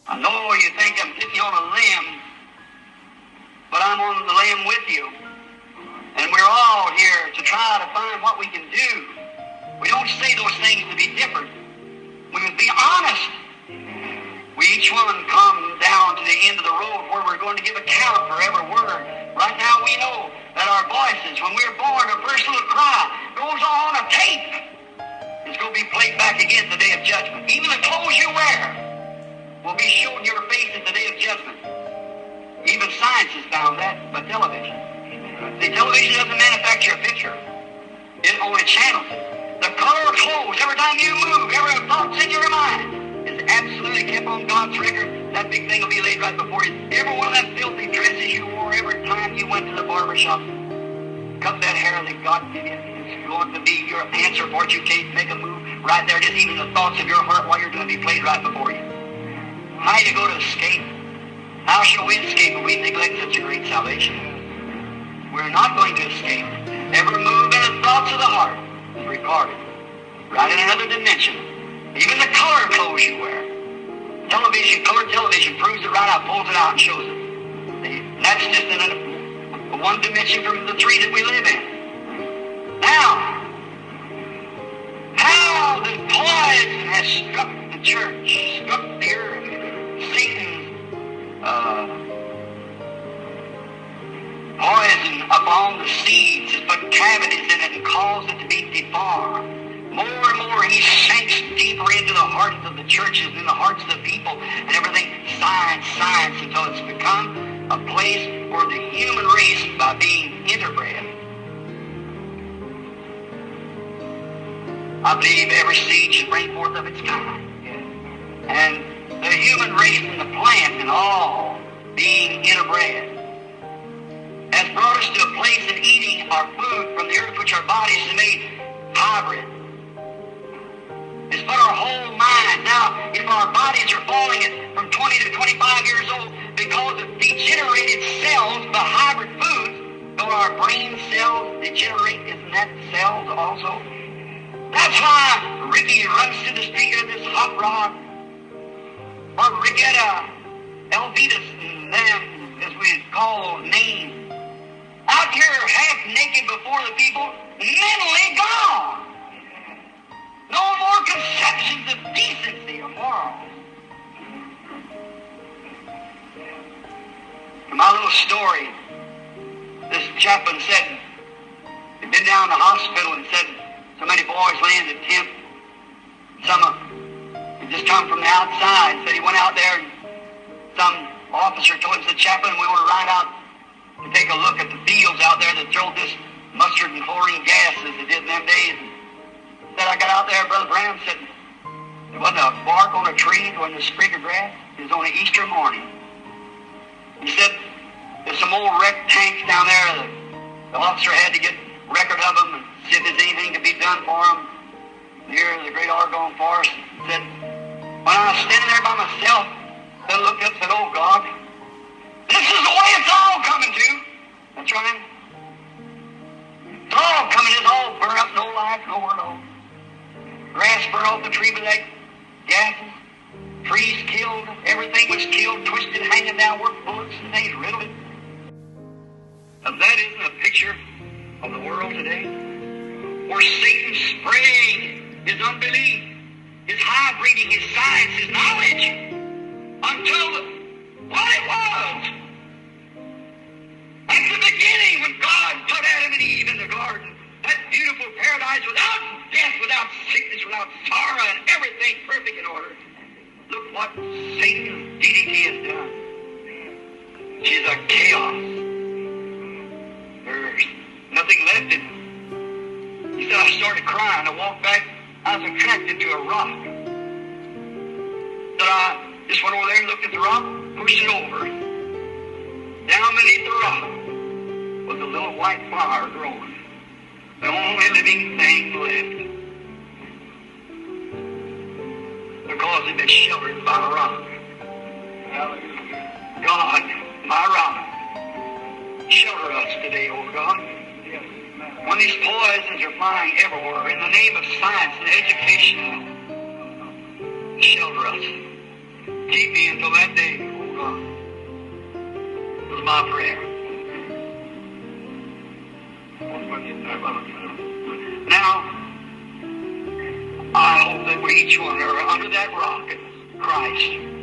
I know you think I'm sitting on a limb, but I'm on the limb with you. And we're all here to try to find what we can do. We don't say those things to be different. We must be honest. We each one come down to the end of the road where we're going to give account for every word. Right now we know that our voices, when we were born, our first little cry goes on a tape. It's going to be played back again the day of judgment. Even the clothes you wear will be shown your face at the day of judgment. Even science has found that by television. See, television doesn't manufacture a picture. It only channels it. The color of clothes, every time you move, every thought's in your mind is absolutely kept on God's record. That big thing will be laid right before you. Every one of them filthy dresses you wore every time you went to the barber shop, cut that hair that God gave you. It's going to be your answer for it. You can't make a move right there. Just even the thoughts of your heart while you're going to be played right before you. How are you going to escape? How shall we escape if we neglect such a great salvation? We're not going to escape. Every move and the thoughts of the heart is recorded. Right in another dimension. Even the color clothes you wear. Television, color television proves it right out, pulls it out and shows it. And that's just in a one dimension from the three that we live in. Now, how the poison has struck the church, struck the earth. Satan's poison upon the seeds has put cavities in it and caused it to be deformed. More and more he sinks deeper into the hearts of the churches and in the hearts of the people and everything, science, until it's become a place where the human race, by being interbred, I believe every seed should bring forth of its kind. And the human race and the plant and all being interbred has brought us to a place in eating our food from the earth, which our bodies have made hybrid. It's put our whole mind. Now, if our bodies are falling at from 20 to 25 years old because of degenerated cells by hybrid foods, don't our brain cells degenerate? Isn't that cells also? That's why Ricky runs to the street in this hot rod. Or Ricketta, Elvitas, and them, as we call names, out here half naked before the people, mentally gone. No more conceptions of decency or morals. In my little story, this chaplain said, he'd been down to the hospital and said, so many boys laying in the tent, some of he just come from the outside. Said he went out there and some officer told him, the chaplain, we want to ride out to take a look at the fields out there that throw this mustard and chlorine gas as they did in them days. And said, I got out there, Brother Branham said, there wasn't a bark on a tree, there wasn't a sprig of grass. It was on an Easter morning. He said, there's some old wrecked tanks down there. The officer had to get record of them and see if there's anything to be done for them near the Great Argonne Forest. He said, when I was standing there by myself, I looked up and said, oh God, this is the way it's all coming to. That's right. It's all coming, it's all burned up, no life, nowhere, no. Grass burned off the tree with that gases. Trees killed, everything was killed, twisted, hanging down, where bullets and things riddled it. Now that isn't a picture of the world today, where Satan's spraying his unbelief, his high-breeding, his science, his knowledge, until what it was. At the beginning, when God put Adam and Eve in the garden, that beautiful paradise without death, without sickness, without sorrow, and everything perfect in order. Look what Satan's DDT has done. She's a chaos. There's nothing left in it. He said, I started crying. I walked back. I was attracted to a rock. So I just went over there and looked at the rock, pushed it over. Down beneath the rock was a little white flower growing. The only living thing left. Because it had been sheltered by a rock. God, my rock, shelter us today, oh God. When these poisons are flying everywhere, in the name of science and education, shelter us. Keep me until that day, oh God. This is my prayer. Now, I hope that we each one are under that rock of Christ.